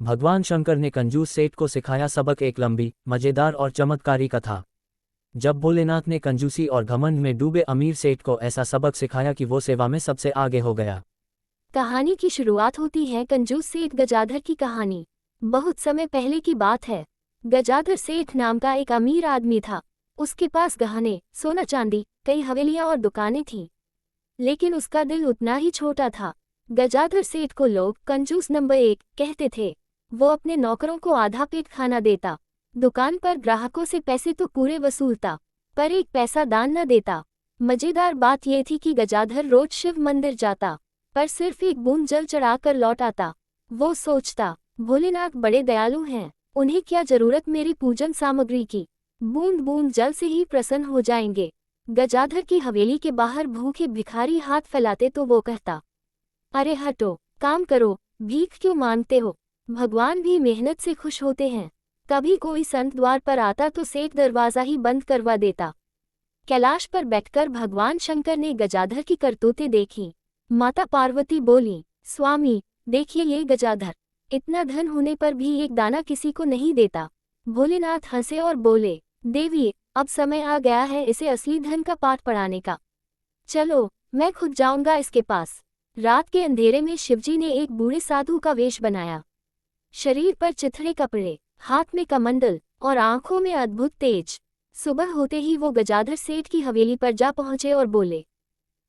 भगवान शंकर ने कंजूस सेठ को सिखाया सबक, एक लंबी, मजेदार और चमत्कारी कथा। जब भोलेनाथ ने कंजूसी और घमंड में डूबे अमीर सेठ को ऐसा सबक सिखाया कि वो सेवा में सबसे आगे हो गया। कहानी की शुरुआत होती है कंजूस सेठ गजाधर की कहानी। बहुत समय पहले की बात है। गजाधर सेठ नाम का एक अमीर आदमी था। उसके पास गहने, सोना चांदी, कई हवेलियां और दुकानें थीं। लेकिन उसका दिल उतना ही छोटा था। गजाधर सेठ को लोग कंजूस नंबर 1 कहते थे। वो अपने नौकरों को आधा पेट खाना देता, दुकान पर ग्राहकों से पैसे तो पूरे वसूलता, पर एक पैसा दान न देता। मजेदार बात यह थी कि गजाधर रोज शिव मंदिर जाता, पर सिर्फ एक बूंद जल चढ़ाकर लौट आता। वो सोचता, भोलेनाथ बड़े दयालु हैं, उन्हें क्या जरूरत मेरी पूजन सामग्री की, बूंद बूंद जल से ही प्रसन्न हो जाएंगे। गजाधर की हवेली के बाहर भूखे भिखारी हाथ फैलाते तो वो कहता, अरे हटो, काम करो, भीख क्यों मांगते हो, भगवान भी मेहनत से खुश होते हैं। कभी कोई संत द्वार पर आता तो सेठ दरवाजा ही बंद करवा देता। कैलाश पर बैठकर भगवान शंकर ने गजाधर की करतूतें देखी। माता पार्वती बोली, स्वामी देखिए ये गजाधर, इतना धन होने पर भी एक दाना किसी को नहीं देता। भोलेनाथ हंसे और बोले, देवी अब समय आ गया है इसे असली धन का पाठ पढ़ाने का। चलो मैं खुद जाऊंगा इसके पास। रात के अंधेरे में शिवजी ने एक बूढ़े साधु का वेश बनाया। शरीर पर चिथड़े कपड़े, हाथ में कमंडल और आंखों में अद्भुत तेज। सुबह होते ही वो गजाधर सेठ की हवेली पर जा पहुंचे और बोले,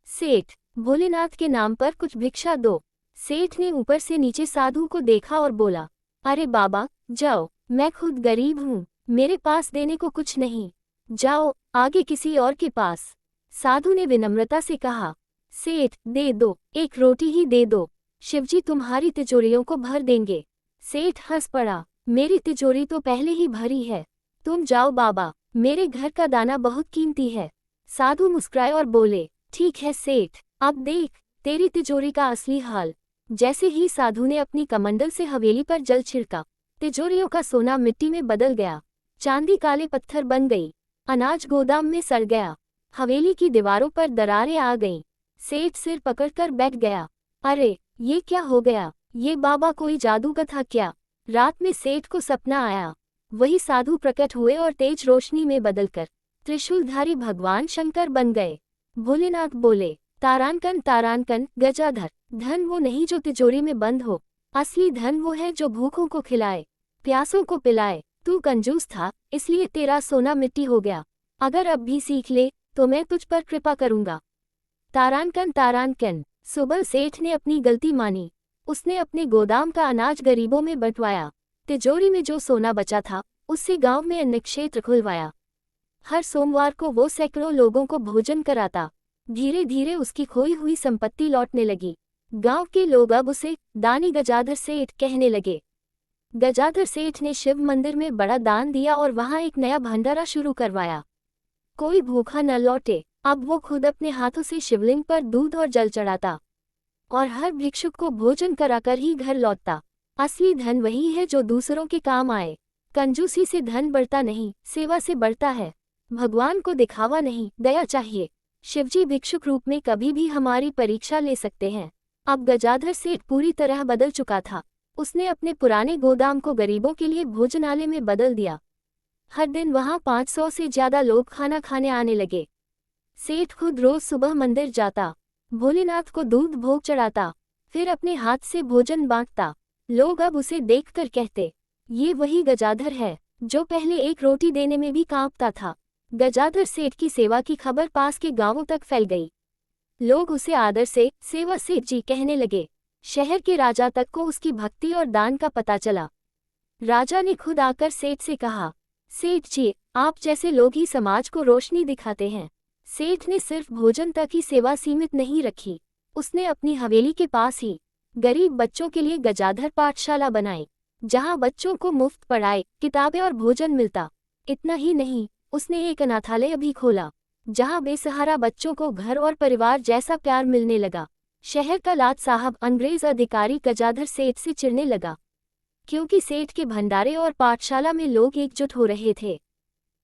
सेठ भोलेनाथ के नाम पर कुछ भिक्षा दो। सेठ ने ऊपर से नीचे साधु को देखा और बोला, अरे बाबा जाओ, मैं खुद गरीब हूँ, मेरे पास देने को कुछ नहीं, जाओ आगे किसी और के पास। साधु ने विनम्रता से कहा, सेठ दे दो, एक रोटी ही दे दो, शिवजी तुम्हारी तिजोरियों को भर देंगे। सेठ हंस पड़ा, मेरी तिजोरी तो पहले ही भरी है, तुम जाओ बाबा, मेरे घर का दाना बहुत कीमती है। साधु मुस्कुराए और बोले, ठीक है सेठ, अब देख तेरी तिजोरी का असली हाल। जैसे ही साधु ने अपनी कमंडल से हवेली पर जल छिड़का, तिजोरियों का सोना मिट्टी में बदल गया, चांदी काले पत्थर बन गई, अनाज गोदाम में सड़ गया, हवेली की दीवारों पर दरारें आ गईं। सेठ सिर पकड़कर बैठ गया, अरे ये क्या हो गया, ये बाबा कोई जादूगर था क्या। रात में सेठ को सपना आया, वही साधु प्रकट हुए और तेज रोशनी में बदलकर त्रिशूलधारी भगवान शंकर बन गए। भोलेनाथ बोले, तारानकन तारानकन गजाधर, धन वो नहीं जो तिजोरी में बंद हो, असली धन वो है जो भूखों को खिलाए, प्यासों को पिलाए। तू कंजूस था इसलिए तेरा सोना मिट्टी हो गया, अगर अब भी सीख ले तो मैं तुझ पर कृपा करूंगा। तारानकन तारानकन। सुबह सेठ ने अपनी गलती मानी, उसने अपने गोदाम का अनाज गरीबों में बंटवाया, तिजोरी में जो सोना बचा था उससे गांव में अन्न क्षेत्र खुलवाया। हर सोमवार को वो सैकड़ों लोगों को भोजन कराता। धीरे धीरे उसकी खोई हुई संपत्ति लौटने लगी। गांव के लोग अब उसे दानी गजाधर सेठ कहने लगे। गजाधर सेठ ने शिव मंदिर में बड़ा दान दिया और वहां एक नया भंडारा शुरू करवाया। कोई भूखा न लौटे। अब वो खुद अपने हाथों से शिवलिंग पर दूध और जल चढ़ाता और हर भिक्षुक को भोजन कराकर ही घर लौटता। असली धन वही है जो दूसरों के काम आए। कंजूसी से धन बढ़ता नहीं, सेवा से बढ़ता है। भगवान को दिखावा नहीं, दया चाहिए। शिवजी भिक्षुक रूप में कभी भी हमारी परीक्षा ले सकते हैं। अब गजाधर सेठ पूरी तरह बदल चुका था। उसने अपने पुराने गोदाम को गरीबों के लिए भोजनालय में बदल दिया। हर दिन वहां 500 से ज्यादा लोग खाना खाने आने लगे। सेठ खुद रोज सुबह मंदिर जाता, भोलेनाथ को दूध भोग चढ़ाता, फिर अपने हाथ से भोजन बांटता। लोग अब उसे देखकर कहते, ये वही गजाधर है जो पहले एक रोटी देने में भी कांपता था। गजाधर सेठ की सेवा की खबर पास के गांवों तक फैल गई। लोग उसे आदर से सेवा सेठ जी कहने लगे। शहर के राजा तक को उसकी भक्ति और दान का पता चला। राजा ने खुद आकर सेठ से कहा, सेठ जी आप जैसे लोग ही समाज को रोशनी दिखाते हैं। सेठ ने सिर्फ भोजन तक ही सेवा सीमित नहीं रखी, उसने अपनी हवेली के पास ही गरीब बच्चों के लिए गजाधर पाठशाला बनाई, जहां बच्चों को मुफ्त पढ़ाई, किताबें और भोजन मिलता। इतना ही नहीं, उसने एक अनाथालय भी खोला, जहां बेसहारा बच्चों को घर और परिवार जैसा प्यार मिलने लगा। शहर का लाट साहब अंग्रेज अधिकारी गजाधर सेठ से चिढ़ने लगा, क्योंकि सेठ के भंडारे और पाठशाला में लोग एकजुट हो रहे थे।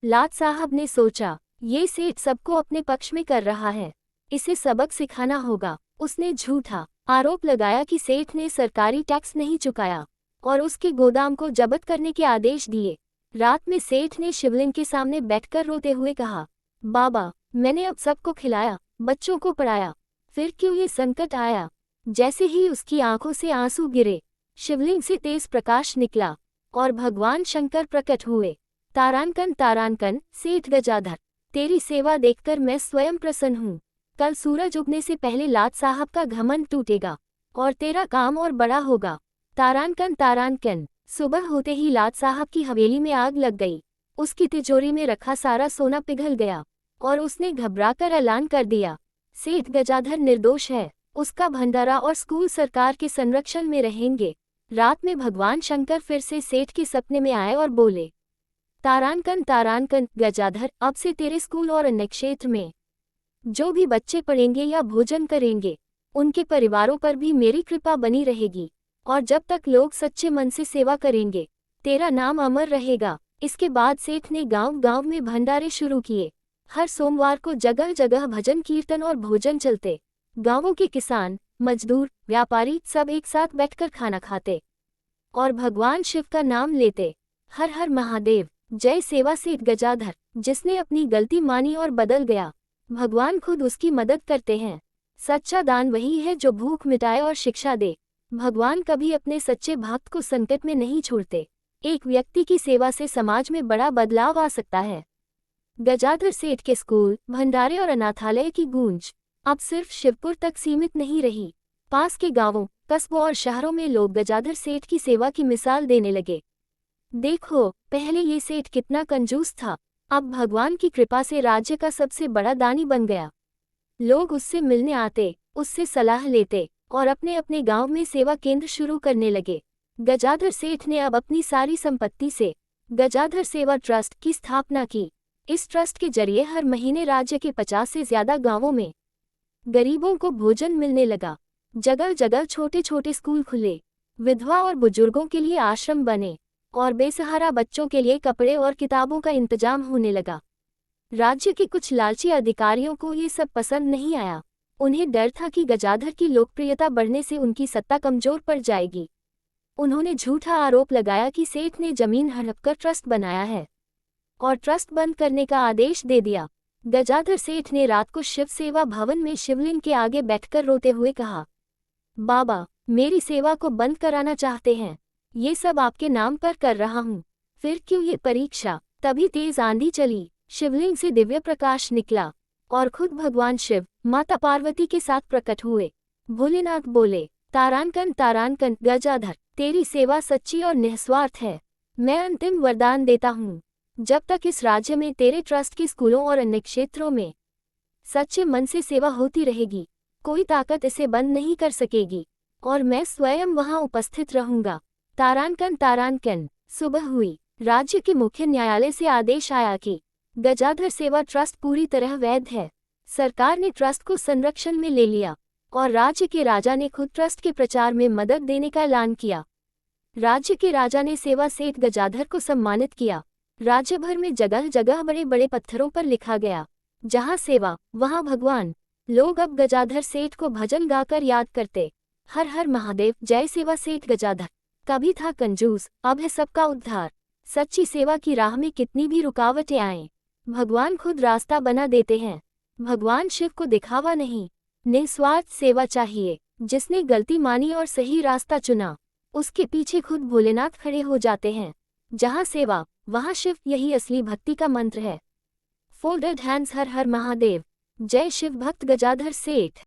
लाट साहब ने सोचा, ये सेठ सबको अपने पक्ष में कर रहा है, इसे सबक सिखाना होगा। उसने झूठा आरोप लगाया कि सेठ ने सरकारी टैक्स नहीं चुकाया और उसके गोदाम को जब्त करने के आदेश दिए। रात में सेठ ने शिवलिंग के सामने बैठकर रोते हुए कहा, बाबा, मैंने अब सबको खिलाया, बच्चों को पढ़ाया, फिर क्यों ये संकट आया। जैसे ही उसकी आंखों से आंसू गिरे, शिवलिंग से तेज प्रकाश निकला और भगवान शंकर प्रकट हुए। तारानकन तारानकन, सेठ गजाधर, तेरी सेवा देखकर मैं स्वयं प्रसन्न हूँ। कल सूरज उगने से पहले लाट साहब का घमंड टूटेगा और तेरा काम और बड़ा होगा। तारानकन तारानकन। सुबह होते ही लाट साहब की हवेली में आग लग गई। उसकी तिजोरी में रखा सारा सोना पिघल गया और उसने घबराकर ऐलान कर दिया, सेठ गजाधर निर्दोष है, उसका भंडारा और स्कूल सरकार के संरक्षण में रहेंगे। रात में भगवान शंकर फिर से सेठ के सपने में आए और बोले, तारानकन तारानकन गजाधर, अब से तेरे स्कूल और अन्य क्षेत्र में जो भी बच्चे पढ़ेंगे या भोजन करेंगे, उनके परिवारों पर भी मेरी कृपा बनी रहेगी और जब तक लोग सच्चे मन से सेवा करेंगे, तेरा नाम अमर रहेगा। इसके बाद सेठ ने गांव-गांव में भंडारे शुरू किए। हर सोमवार को जगह जगह भजन कीर्तन और भोजन चलते। गांवों के किसान, मजदूर, व्यापारी सब एक साथ बैठकर खाना खाते और भगवान शिव का नाम लेते। हर हर महादेव, जय सेवा सेठ गजाधर। जिसने अपनी गलती मानी और बदल गया, भगवान खुद उसकी मदद करते हैं। सच्चा दान वही है जो भूख मिटाए और शिक्षा दे। भगवान कभी अपने सच्चे भक्त को संकट में नहीं छोड़ते। एक व्यक्ति की सेवा से समाज में बड़ा बदलाव आ सकता है। गजाधर सेठ के स्कूल, भंडारे और अनाथालय की गूंज अब सिर्फ शिवपुर तक सीमित नहीं रही। पास के गांवों, कस्बों और शहरों में लोग गजाधर सेठ की सेवा की मिसाल देने लगे। देखो, पहले ये सेठ कितना कंजूस था, अब भगवान की कृपा से राज्य का सबसे बड़ा दानी बन गया। लोग उससे मिलने आते, उससे सलाह लेते और अपने अपने गांव में सेवा केंद्र शुरू करने लगे। गजाधर सेठ ने अब अपनी सारी संपत्ति से गजाधर सेवा ट्रस्ट की स्थापना की। इस ट्रस्ट के जरिए हर महीने राज्य के 50 से ज्यादा गांवों में गरीबों को भोजन मिलने लगा। जगह जगह छोटे छोटे स्कूल खुले, विधवा और बुजुर्गों के लिए आश्रम बने और बेसहारा बच्चों के लिए कपड़े और किताबों का इंतजाम होने लगा। राज्य के कुछ लालची अधिकारियों को ये सब पसंद नहीं आया। उन्हें डर था कि गजाधर की लोकप्रियता बढ़ने से उनकी सत्ता कमजोर पड़ जाएगी। उन्होंने झूठा आरोप लगाया कि सेठ ने जमीन हड़पकर ट्रस्ट बनाया है और ट्रस्ट बंद करने का आदेश दे दिया। गजाधर सेठ ने रात को शिव सेवा भवन में शिवलिंग के आगे बैठकर रोते हुए कहा, बाबा, मेरी सेवा को बंद कराना चाहते हैं, ये सब आपके नाम पर कर रहा हूँ, फिर क्यों ये परीक्षा। तभी तेज आंधी चली, शिवलिंग से दिव्य प्रकाश निकला और खुद भगवान शिव माता पार्वती के साथ प्रकट हुए। भोलेनाथ बोले, तारानकन तारानकन गजाधर, तेरी सेवा सच्ची और निस्वार्थ है। मैं अंतिम वरदान देता हूँ, जब तक इस राज्य में तेरे ट्रस्ट के स्कूलों और अन्य क्षेत्रों में सच्चे मन से सेवा होती रहेगी, कोई ताकत इसे बंद नहीं कर सकेगी और मैं स्वयं वहां उपस्थित रहूंगा। तारानकन तारानकन। सुबह हुई। राज्य के मुख्य न्यायालय से आदेश आया कि गजाधर सेवा ट्रस्ट पूरी तरह वैध है। सरकार ने ट्रस्ट को संरक्षण में ले लिया और राज्य के राजा ने खुद ट्रस्ट के प्रचार में मदद देने का ऐलान किया। राज्य के राजा ने सेवा सेठ गजाधर को सम्मानित किया। राज्य भर में जगह जगह बड़े बड़े पत्थरों पर लिखा गया, जहां सेवा वहां भगवान। लोग अब गजाधर सेठ को भजन गाकर याद करते। हर हर महादेव, जय सेवा सेठ गजाधर। कभी था कंजूस, अब है सबका उद्धार। सच्ची सेवा की राह में कितनी भी रुकावटें आएं, भगवान खुद रास्ता बना देते हैं। भगवान शिव को दिखावा नहीं, निस्वार्थ सेवा चाहिए। जिसने गलती मानी और सही रास्ता चुना, उसके पीछे खुद भोलेनाथ खड़े हो जाते हैं। जहाँ सेवा वहाँ शिव, यही असली भक्ति का मंत्र है। फोल्डेड हैंड्स, हर हर महादेव। जय शिव भक्त गजाधर सेठ।